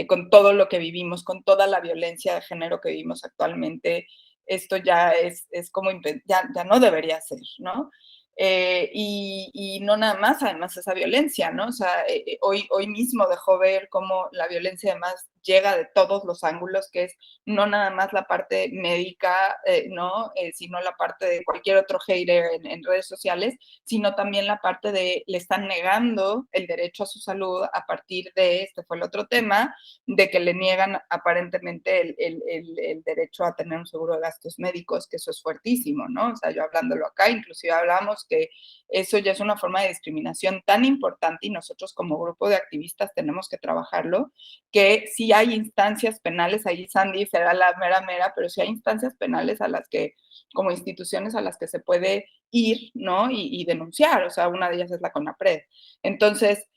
con todo lo que vivimos, con toda la violencia de género que vivimos actualmente. Esto ya es como, ya no debería ser, ¿no? Y no nada más, además esa violencia, ¿no? O sea, hoy mismo dejó ver cómo la violencia además llega de todos los ángulos, que es no nada más la parte médica, ¿no? Sino la parte de cualquier otro hater en redes sociales, sino también la parte de le están negando el derecho a su salud a partir de, este fue el otro tema, de que le niegan aparentemente el derecho a tener un seguro de gastos médicos, que eso es fuertísimo, ¿no? O sea, yo hablándolo acá, inclusive hablamos que eso ya es una forma de discriminación tan importante y nosotros como grupo de activistas tenemos que trabajarlo, que sí hay instancias penales, ahí Sandy será la mera, pero sí hay instancias penales a las que, como instituciones a las que se puede ir, ¿no? Y denunciar, o sea, una de ellas es la CONAPRED. Entonces,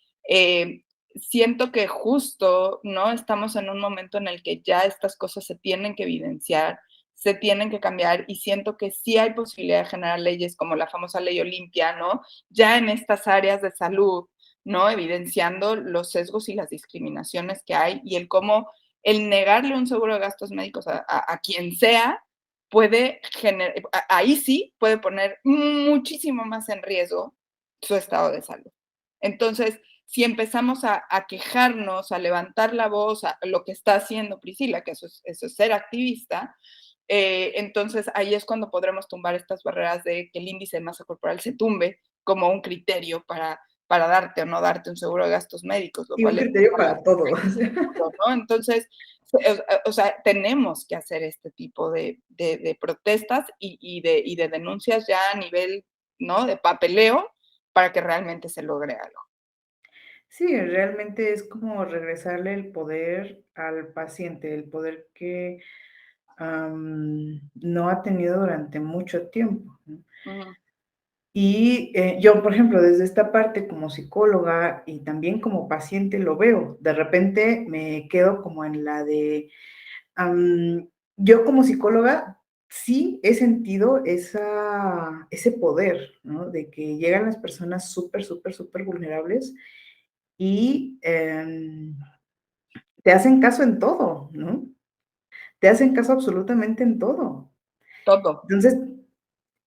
siento que justo, ¿no? Estamos en un momento en el que ya estas cosas se tienen que evidenciar, se tienen que cambiar y siento que sí hay posibilidad de generar leyes como la famosa ley Olimpia, ¿no? Ya en estas áreas de salud, ¿no? Evidenciando los sesgos y las discriminaciones que hay y el cómo el negarle un seguro de gastos médicos a quien sea puede generar, ahí sí puede poner muchísimo más en riesgo su estado de salud. Entonces, si empezamos a quejarnos, a levantar la voz, a lo que está haciendo Priscila, que eso es ser activista, entonces ahí es cuando podremos tumbar estas barreras de que el índice de masa corporal se tumbe como un criterio para darte o no darte un seguro de gastos médicos, lo Y un cual es criterio para todo. ¿no? Entonces, o sea, tenemos que hacer este tipo de protestas y de denuncias ya a nivel, ¿no? De papeleo para que realmente se logre algo. Sí, realmente es como regresarle el poder al paciente, el poder que no ha tenido durante mucho tiempo, ¿no? Ujú. Y yo, por ejemplo, desde esta parte como psicóloga y también como paciente lo veo. De repente me quedo como en la de, yo como psicóloga sí he sentido ese poder, ¿no? De que llegan las personas súper, súper, súper vulnerables y te hacen caso en todo, ¿no? Te hacen caso absolutamente en todo. Todo, Entonces,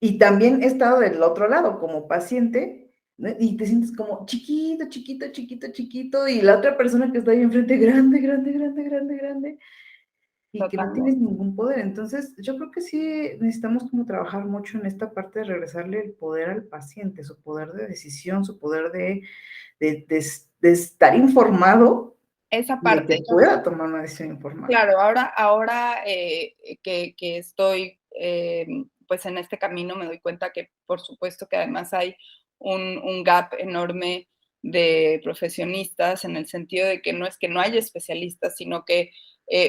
y también he estado del otro lado como paciente, ¿no? Y te sientes como chiquito, chiquito, chiquito, chiquito, y la otra persona que está ahí enfrente, grande, grande, grande, grande, grande, y que no tienes totalmente. ningún poder. Entonces, yo creo que sí necesitamos como trabajar mucho en esta parte de regresarle el poder al paciente, su poder de decisión, su poder de estar informado Esa y de que parte, pueda tomar una decisión informada. claro, ahora que estoy pues en este camino me doy cuenta que por supuesto que además hay un gap enorme de profesionistas en el sentido de que no es que no haya especialistas, sino que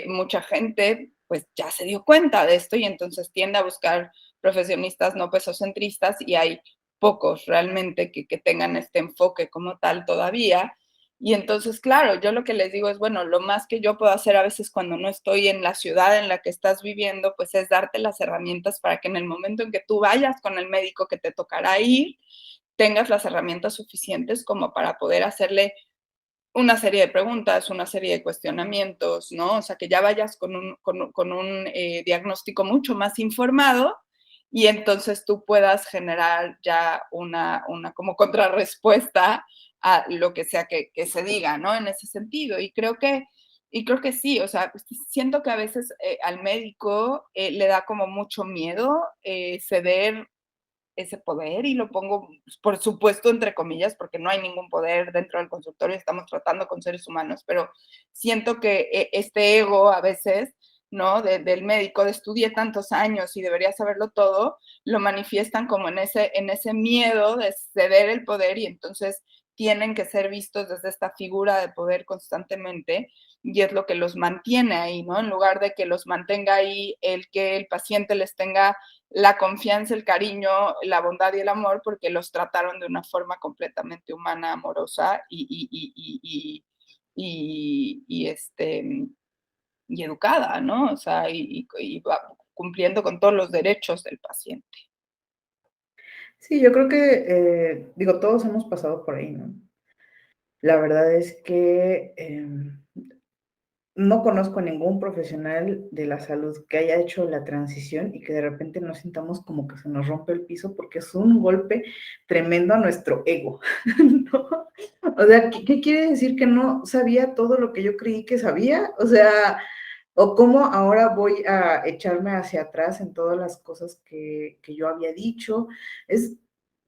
mucha gente pues ya se dio cuenta de esto y entonces tiende a buscar profesionistas no pesocentristas y hay pocos realmente que tengan este enfoque como tal todavía. Y entonces, claro, yo lo que les digo es, bueno, lo más que yo puedo hacer a veces cuando no estoy en la ciudad en la que estás viviendo, pues es darte las herramientas para que en el momento en que tú vayas con el médico que te tocará ir, tengas las herramientas suficientes como para poder hacerle una serie de preguntas, una serie de cuestionamientos, ¿no? O sea, que ya vayas con un diagnóstico mucho más informado y entonces tú puedas generar ya una como contrarrespuesta a lo que sea que se diga, ¿no? En ese sentido. Y creo que sí, o sea, siento que a veces al médico le da como mucho miedo ceder ese poder y lo pongo, pues, por supuesto, entre comillas, porque no hay ningún poder dentro del consultorio, estamos tratando con seres humanos, pero siento que este ego a veces, ¿no? Del médico, de estudié tantos años y debería saberlo todo, lo manifiestan como en ese miedo de ceder el poder y entonces tienen que ser vistos desde esta figura de poder constantemente y es lo que los mantiene ahí, ¿no? En lugar de que los mantenga ahí el que el paciente les tenga la confianza, el cariño, la bondad y el amor, porque los trataron de una forma completamente humana, amorosa y educada, ¿no? O sea, y va cumpliendo con todos los derechos del paciente. Sí, yo creo que, digo, todos hemos pasado por ahí, ¿no? La verdad es que no conozco a ningún profesional de la salud que haya hecho la transición y que de repente nos sintamos como que se nos rompe el piso porque es un golpe tremendo a nuestro ego, ¿no? O sea, ¿qué quiere decir que no sabía todo lo que yo creí que sabía? O sea, o cómo ahora voy a echarme hacia atrás en todas las cosas que yo había dicho.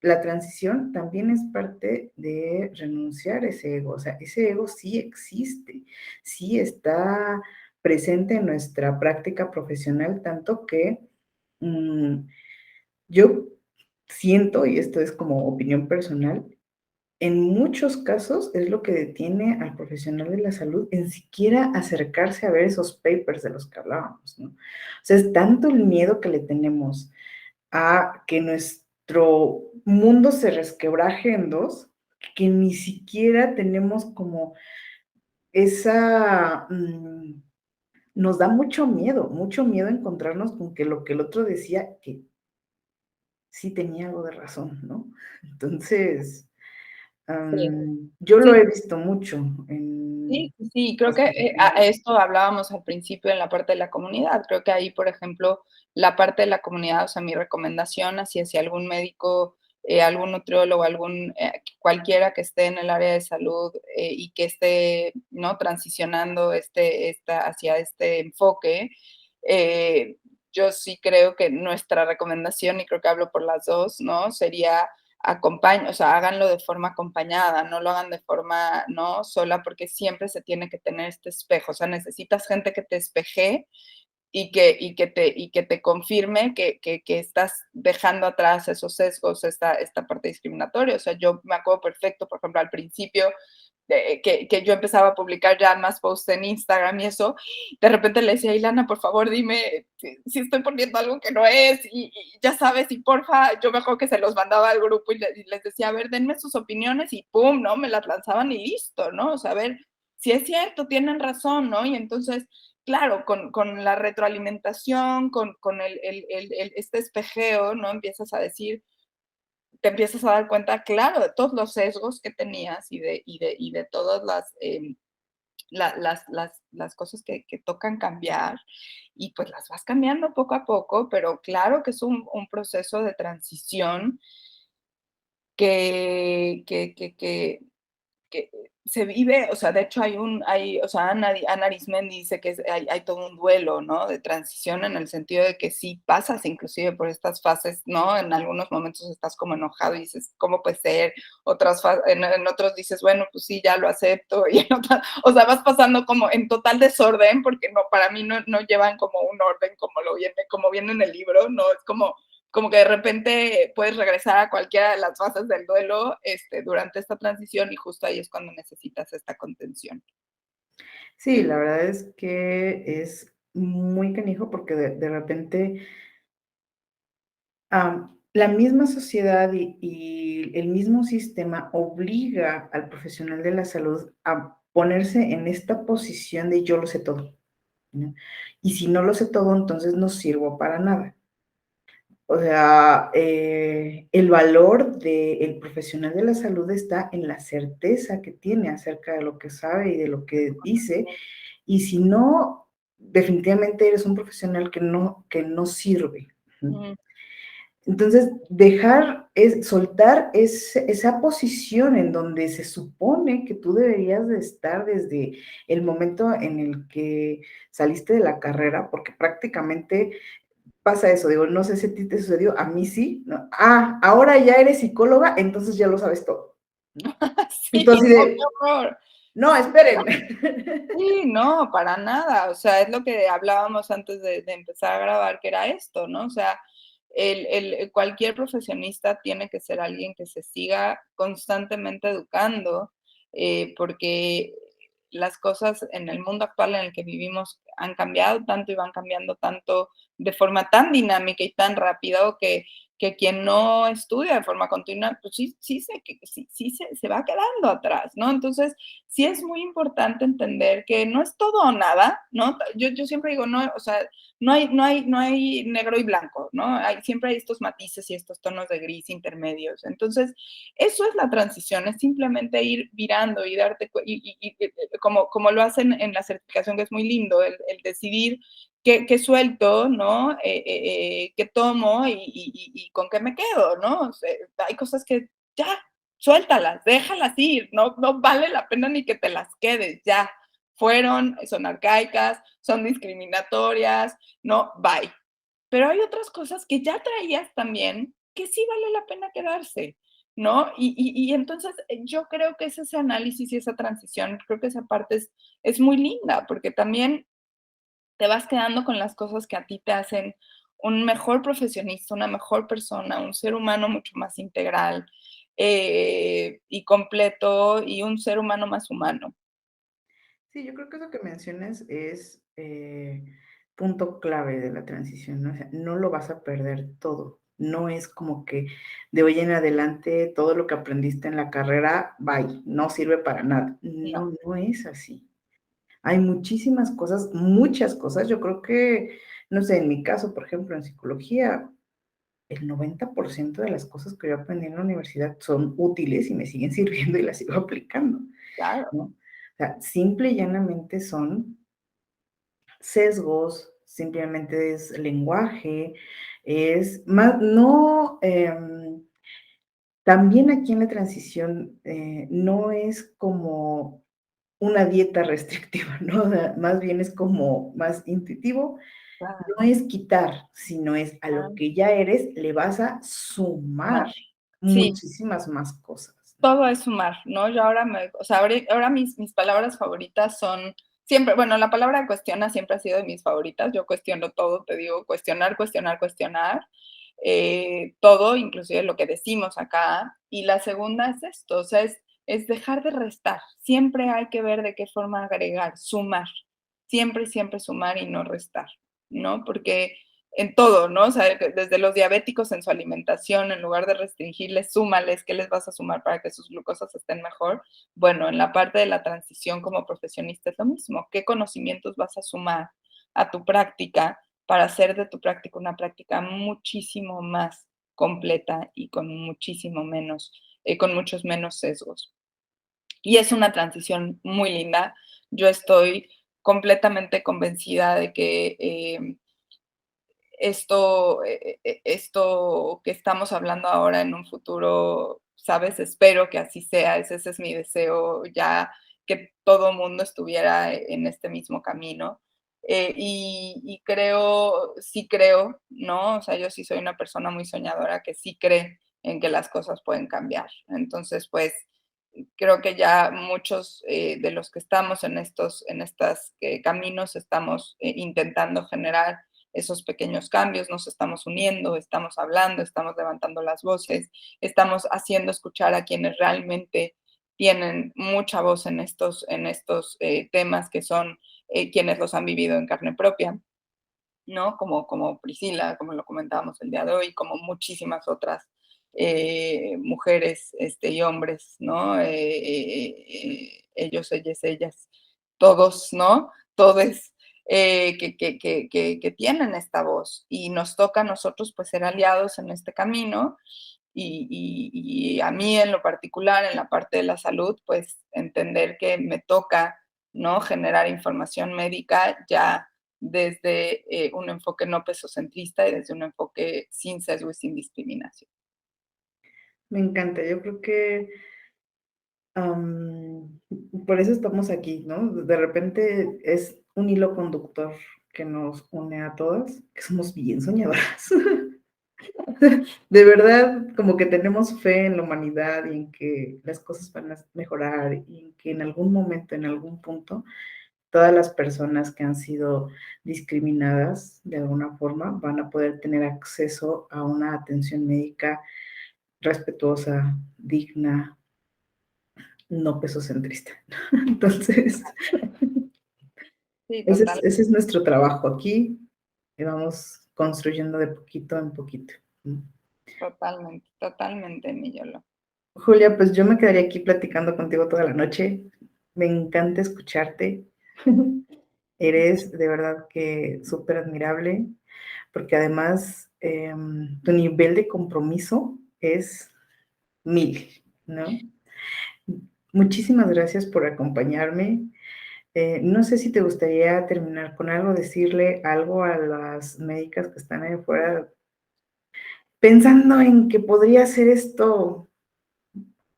La transición también es parte de renunciar a ese ego. O sea, ese ego sí existe, sí está presente en nuestra práctica profesional, tanto que yo siento, y esto es como opinión personal, en muchos casos es lo que detiene al profesional de la salud en siquiera acercarse a ver esos papers de los que hablábamos, ¿no? O sea, es tanto el miedo que le tenemos a que nuestro mundo se resquebraje en dos, que ni siquiera tenemos como esa, nos da mucho miedo encontrarnos con que lo que el otro decía, que sí tenía algo de razón, ¿no? Entonces, Sí. yo lo Sí, he visto mucho en sí, sí, sí, creo los que a profesionales. esto hablábamos al principio en la parte de la comunidad. Creo que ahí, por ejemplo, la parte de la comunidad, o sea, mi recomendación hacia algún médico, algún nutriólogo, cualquiera que esté en el área de salud y que esté, ¿no? Transicionando hacia este enfoque, eh, yo sí creo que nuestra recomendación, y creo que hablo por las dos, ¿no? Sería o sea, háganlo de forma acompañada, no lo hagan de forma, ¿no? Sola, porque siempre se tiene que tener este espejo, o sea, necesitas gente que te espeje y que te confirme que estás dejando atrás esos sesgos, esta parte discriminatoria. O sea, yo me acuerdo perfecto, por ejemplo, al principio, que yo empezaba a publicar ya más posts en Instagram y eso, de repente le decía, Ilana, por favor, dime si estoy poniendo algo que no es, y ya sabes, y porfa, yo me acuerdo que se los mandaba al grupo y les decía, a ver, denme sus opiniones, y pum, ¿no? Me las lanzaban y listo, ¿no? O sea, a ver, si es cierto, tienen razón, ¿no? Y entonces, claro, con la retroalimentación, con este espejeo, ¿no? Te empiezas a dar cuenta, claro, de todos los sesgos que tenías y de todas las cosas que tocan cambiar, y pues las vas cambiando poco a poco, pero claro que es un proceso de transición que, que, que, que, que se vive, o sea, de hecho o sea, Ana Arismendi dice que hay todo un duelo, ¿no? De transición en el sentido de que sí pasas inclusive por estas fases, ¿no? En algunos momentos estás como enojado y dices, ¿cómo puede ser? En otros dices, bueno, pues sí, ya lo acepto, y o sea, vas pasando como en total desorden, porque no, para mí no llevan como un orden como viene en el libro, ¿no? Es como que de repente puedes regresar a cualquiera de las fases del duelo durante esta transición y justo ahí es cuando necesitas esta contención. Sí, la verdad es que es muy canijo porque de repente la misma sociedad y el mismo sistema obliga al profesional de la salud a ponerse en esta posición de yo lo sé todo, ¿no? Y si no lo sé todo, entonces no sirvo para nada. O sea, el valor del profesional de la salud está en la certeza que tiene acerca de lo que sabe y de lo que dice, y si no, definitivamente eres un profesional que no sirve. Mm, Entonces, soltar esa posición en donde se supone que tú deberías de estar desde el momento en el que saliste de la carrera, porque prácticamente pasa eso, digo, no sé si a ti te sucedió, a mí sí, ¿no? Ahora ya eres psicóloga, entonces ya lo sabes todo, ¿no? sí, Entonces, no, qué horror. no, esperen. Sí, no, para nada. O sea, es lo que hablábamos antes de empezar a grabar, que era esto, ¿no? O sea, cualquier profesionista tiene que ser alguien que se siga constantemente educando, porque las cosas en el mundo actual en el que vivimos han cambiado tanto y van cambiando tanto de forma tan dinámica y tan rápido que quien no estudia de forma continua, pues sí se va quedando atrás, ¿no? Entonces, sí es muy importante entender que no es todo o nada, ¿no? Yo siempre digo, no, o sea, no hay negro y blanco, ¿no? Siempre hay estos matices y estos tonos de gris intermedios. Entonces, eso es la transición, es simplemente ir virando y darte, como lo hacen en la certificación, que es muy lindo, el decidir qué suelto, ¿no? Qué tomo y con qué me quedo, ¿no? O sea, hay cosas que ya, suéltalas, déjalas ir, no vale la pena ni que te las quedes, ya. Fueron, son arcaicas, son discriminatorias, no, bye. Pero hay otras cosas que ya traías también que sí vale la pena quedarse, ¿no? Y entonces yo creo que es ese análisis y esa transición, creo que esa parte es muy linda, porque también te vas quedando con las cosas que a ti te hacen un mejor profesionista, una mejor persona, un ser humano mucho más integral y completo y un ser humano más humano. Sí, yo creo que eso que mencionas es punto clave de la transición, ¿no? O sea, no lo vas a perder todo. No es como que de hoy en adelante todo lo que aprendiste en la carrera, bye, no sirve para nada. No, No, no es así. Hay muchísimas cosas, muchas cosas. Yo creo que, no sé, en mi caso, por ejemplo, en psicología, el 90% de las cosas que yo aprendí en la universidad son útiles y me siguen sirviendo y las sigo aplicando, claro, ¿no? O sea, simple y llanamente son sesgos, simplemente es lenguaje, es más, no, también aquí en la transición no es como una dieta restrictiva, ¿no? O sea, más bien es como más intuitivo, claro. no es quitar, sino es a lo que ya eres, le vas a Sumar. sumar Sí, muchísimas más cosas. todo es sumar, ¿no? Yo ahora o sea, ahora mis palabras favoritas son siempre, bueno, la palabra cuestiona siempre ha sido de mis favoritas. Yo cuestiono todo, te digo, cuestionar, cuestionar, cuestionar, todo, inclusive lo que decimos acá. Y la segunda es esto, o sea, es dejar de restar. Siempre hay que ver de qué forma agregar, sumar. Siempre, siempre sumar y no restar, ¿no? Porque en todo, ¿no? O sea, desde los diabéticos en su alimentación, en lugar de restringirles, súmales, ¿qué les vas a sumar para que sus glucosas estén mejor? Bueno, en la parte de la transición como profesionista es lo mismo. ¿Qué conocimientos vas a sumar a tu práctica para hacer de tu práctica una práctica muchísimo más completa y con muchos menos sesgos? Y es una transición muy linda. Yo estoy completamente convencida de que esto que estamos hablando ahora en un futuro, ¿sabes? Espero que así sea, ese es mi deseo, ya que todo mundo estuviera en este mismo camino. Y creo, sí creo, ¿no? O sea, yo sí soy una persona muy soñadora que sí cree en que las cosas pueden cambiar. Entonces, pues, creo que ya muchos de los que estamos en estos caminos estamos intentando generar esos pequeños cambios, nos estamos uniendo, estamos hablando, estamos levantando las voces, estamos haciendo escuchar a quienes realmente tienen mucha voz en estos temas que son quienes los han vivido en carne propia, ¿no? Como Priscila, como lo comentábamos el día de hoy, como muchísimas otras mujeres y hombres, ¿no? Ellos, ellas, todos, ¿no? Todes que tienen esta voz y nos toca a nosotros pues ser aliados en este camino y a mí en lo particular, en la parte de la salud, pues entender que me toca, ¿no? Generar información médica ya desde un enfoque no pesocentrista y desde un enfoque sin sesgo y sin discriminación. Me encanta, yo creo que por eso estamos aquí, ¿no? De repente es un hilo conductor que nos une a todas, que somos bien soñadoras. De verdad, como que tenemos fe en la humanidad y en que las cosas van a mejorar y en que en algún momento, en algún punto, todas las personas que han sido discriminadas de alguna forma van a poder tener acceso a una atención médica respetuosa, digna, no pesocentrista. Entonces, Sí, ese es nuestro trabajo aquí y vamos construyendo de poquito en poquito. totalmente, totalmente, mi Yolo. Julia, pues yo me quedaría aquí platicando contigo toda la noche. Me encanta escucharte. Eres de verdad que súper admirable, porque además tu nivel de compromiso es 1000, ¿no? Muchísimas gracias por acompañarme. No sé si te gustaría terminar con algo, decirle algo a las médicas que están ahí afuera pensando en que podría ser esto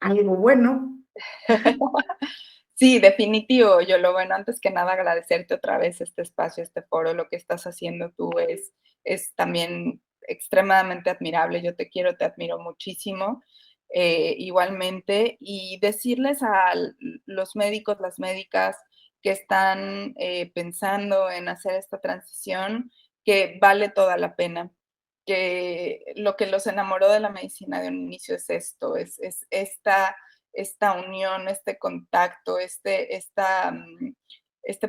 algo bueno. Sí, definitivo. Yo lo bueno, antes que nada agradecerte otra vez este espacio, este foro, lo que estás haciendo tú es también extremadamente admirable. Yo te quiero, te admiro muchísimo, igualmente. Y decirles a los médicos, las médicas que están pensando en hacer esta transición, que vale toda la pena, que lo que los enamoró de la medicina de un inicio es esto, es esta unión, este contacto, este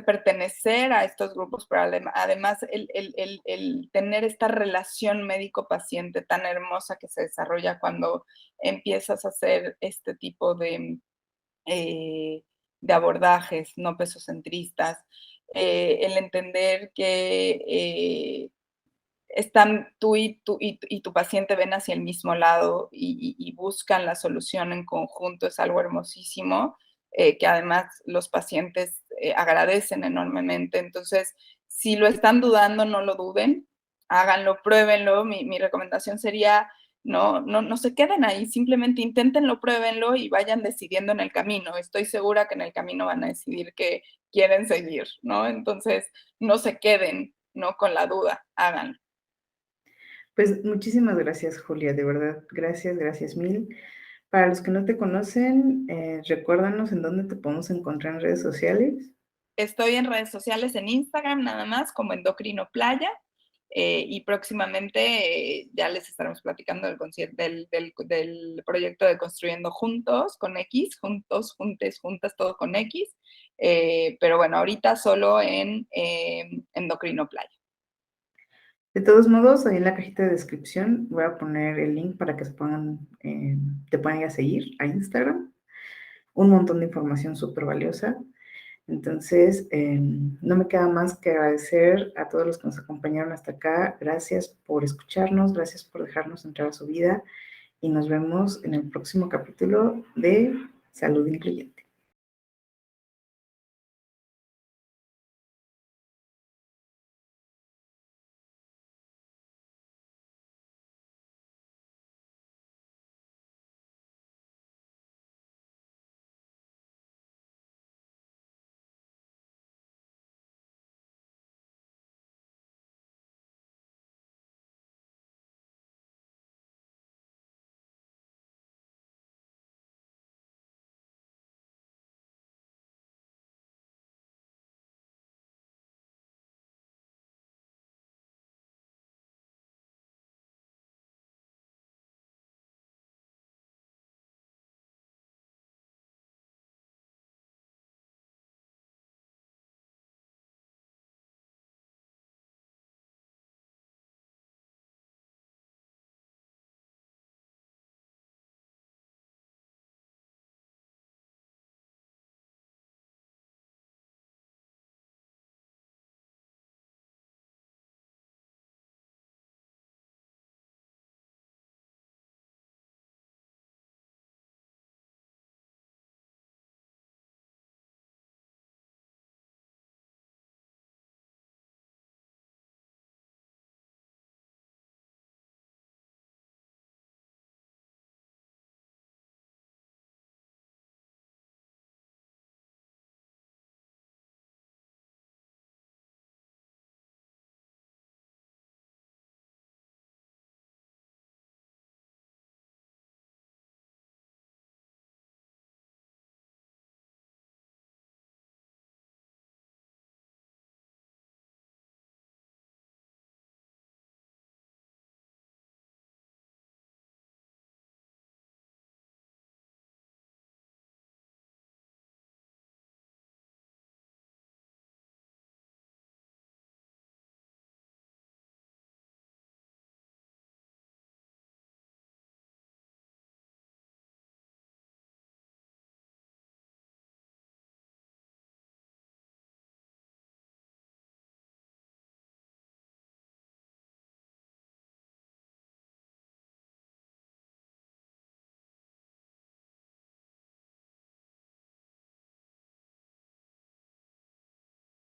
pertenecer a estos grupos, pero además el tener esta relación médico-paciente tan hermosa que se desarrolla cuando empiezas a hacer este tipo de abordajes no pesocentristas, el entender que están tú y tu paciente ven hacia el mismo lado y buscan la solución en conjunto, es algo hermosísimo, que además los pacientes agradecen enormemente. Entonces, si lo están dudando, no lo duden, háganlo, pruébenlo. Mi recomendación sería, no se queden ahí, simplemente inténtenlo, pruébenlo y vayan decidiendo en el camino. Estoy segura que en el camino van a decidir que quieren seguir, ¿no? Entonces, no se queden, ¿no? Con la duda, háganlo. Pues muchísimas gracias, Julia, de verdad, gracias, gracias mil. Para los que no te conocen, recuérdanos en dónde te podemos encontrar en redes sociales. Estoy en redes sociales, en Instagram nada más, como Endocrino Playa, y próximamente ya les estaremos platicando del proyecto de Construyendo Juntos, con X, juntos, juntes, juntas, todo con X, pero bueno, ahorita solo en Endocrino Playa. De todos modos, ahí en la cajita de descripción voy a poner el link para que te puedan ir a seguir a Instagram. Un montón de información súper valiosa. Entonces, no me queda más que agradecer a todos los que nos acompañaron hasta acá. Gracias por escucharnos, gracias por dejarnos entrar a su vida y nos vemos en el próximo capítulo de Salud Incluyente.